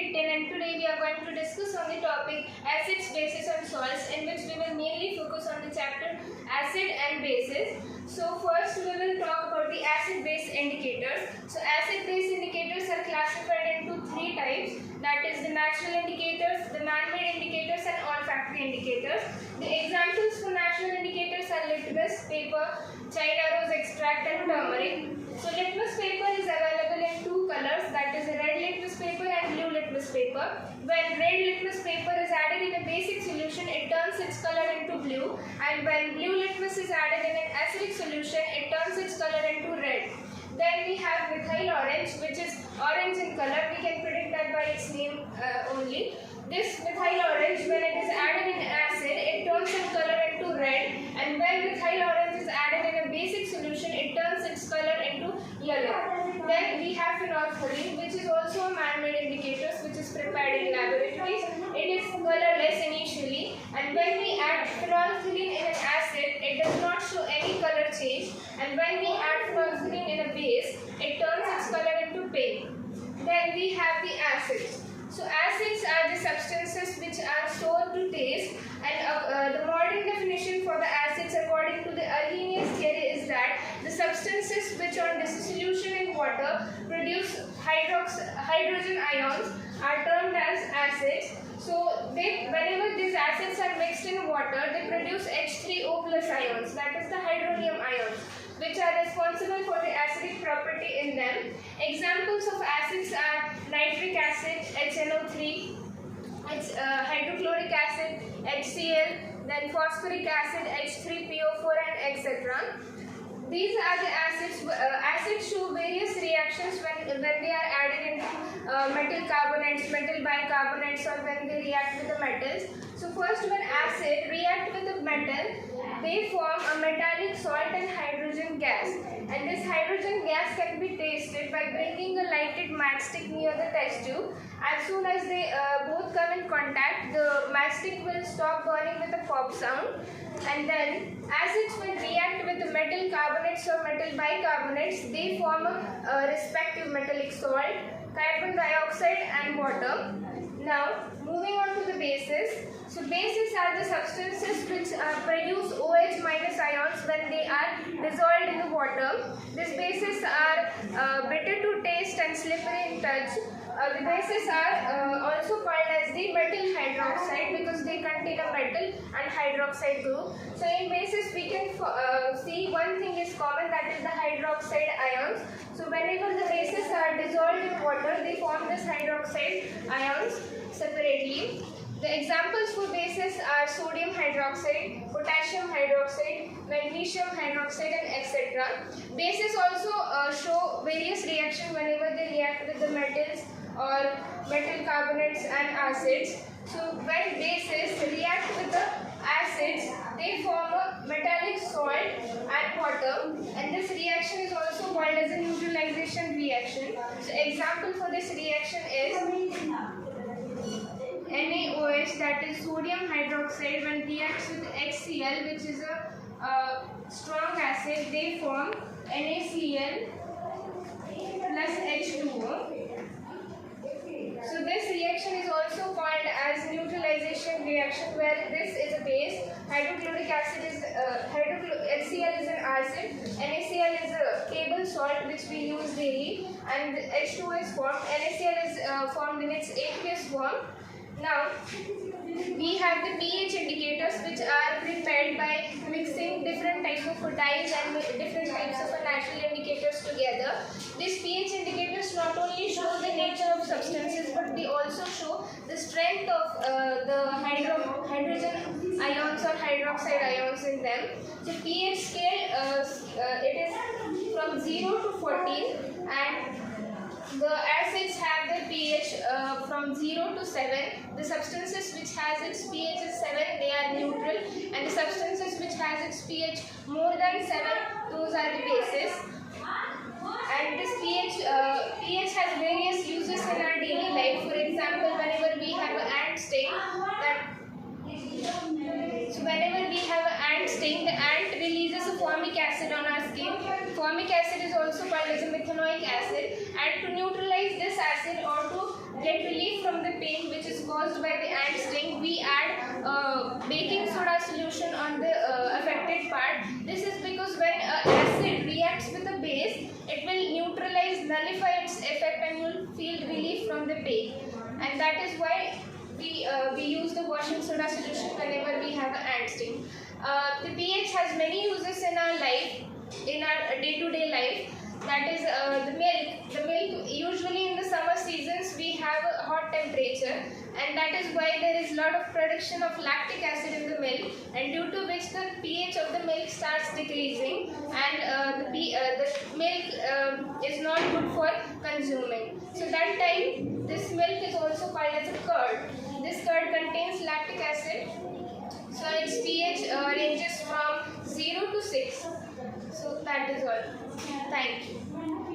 grade 10 and today we are going to discuss on the topic acids, bases and salts, in which we will mainly focus on the chapter acid and bases. So first we will talk about the acid-base indicators. So acid-base indicators are classified into three types, that is the natural indicators, the man-made indicators and olfactory indicators. The examples for natural indicators are litmus paper, China rose extract and turmeric. So litmus paper is available in two colors, that is red litmus paper and blue litmus paper. When red litmus paper is added in a basic solution, it turns its color into blue, and when blue litmus is added in an acidic solution, it turns its color into red. Then we have methyl orange, which is orange in color. We can predict that by its name only. This methyl orange, when it is added in acid, it turns its color into red, and when methyl orange is added in a basic solution, it turns its color into yellow. Then we have phenolphthalein, which is also a man-made indicator, which is prepared in laboratories. It is colorless initially, and when we add phenolphthalein in an acid, it does not show any color change, and when we add phenolphthalein in a base, it turns its color into pink. Then we have the acids. So acids are the substances which are stored to taste, and the modern definition for the acids according to the Arrhenius theory is that the substances which on dissolution in water produce hydrogen ions are termed as acids. So whenever these acids are mixed in water, they produce H3O plus ions, that is the hydronium ions, which are responsible for the acidic property in them. Examples of acids are nitric acid, HNO3, hydrochloric acid, HCl, then phosphoric acid, H3PO4 and etc. These are the acids. Acids show various reactions when they are added into metal carbonates, metal bicarbonates, or when they react with the metals. So first, when acid react with the metal, they form a metallic salt and hydrogen gas, and this hydrogen gas can be tasted by bringing a lighted matchstick near the test tube. As soon as they both come in contact, the matchstick will stop burning with a pop sound, and then acids will react with the metal carbonates or metal bicarbonates. They form a respective metallic salt, carbon dioxide and water. Now moving on to the bases. So bases are the substances which produce OH minus ions when they are dissolved in the water. These bases are bitter to taste and slippery in touch. The bases are also called as the metal hydroxide because they contain a metal and hydroxide group. So in bases we can see one thing is common, that is the hydroxide ions. So whenever the bases are dissolved in water, they form this hydroxide ions separately. The examples for bases are sodium hydroxide, potassium hydroxide, magnesium hydroxide and etc. Bases also show various reactions whenever they react with the metals or metal carbonates and acids. So when bases react with the acids, they form a metallic salt and water, and this reaction is also called as a neutralization reaction. So example for this reaction is NaOH, that is sodium hydroxide, when reacts with HCl, which is a strong acid, they form NaCl plus H2O. So this reaction is also called as neutralization reaction, where this is a base, hydrochloric acid is HCl is an acid, NaCl is a table salt which we use daily, and H2O is formed. NaCl is formed in its aqueous form. Now, we have the pH indicators, which are prepared by mixing different types of dyes and different types of natural indicators together. These pH indicators not only show the nature of substances, but they also show the strength of the hydrogen ions or hydroxide ions in them. So pH scale, it is from 0 to 14, and the acids have their pH from 0 to 7. The substances which has its pH is 7, they are neutral, and the substances which has its pH more than 7, those are the bases. And this pH has various uses in our daily life. For example, whenever we have an ant sting, the ant releases a formic acid on our skin. Formic acid is also called as a methanoic acid, and to neutralize this acid or to get relief from stain which is caused by the ant sting, we add baking soda solution on the affected part. This is because when acid reacts with a base, it will neutralize, nullify its effect, and you will feel relief from the pain. And that is why we use the washing soda solution whenever we have an ant sting. The pH has many uses in our life, in our day-to-day life. That is the milk. The milk, usually in the summer seasons, we have a hot temperature, and that is why there is a lot of production of lactic acid in the milk, and due to which the pH of the milk starts decreasing, and the milk is not good for consuming. So that time, this milk is also called as a curd. This curd contains lactic acid. So its pH ranges from 0 to 6. So that is all. Thank you.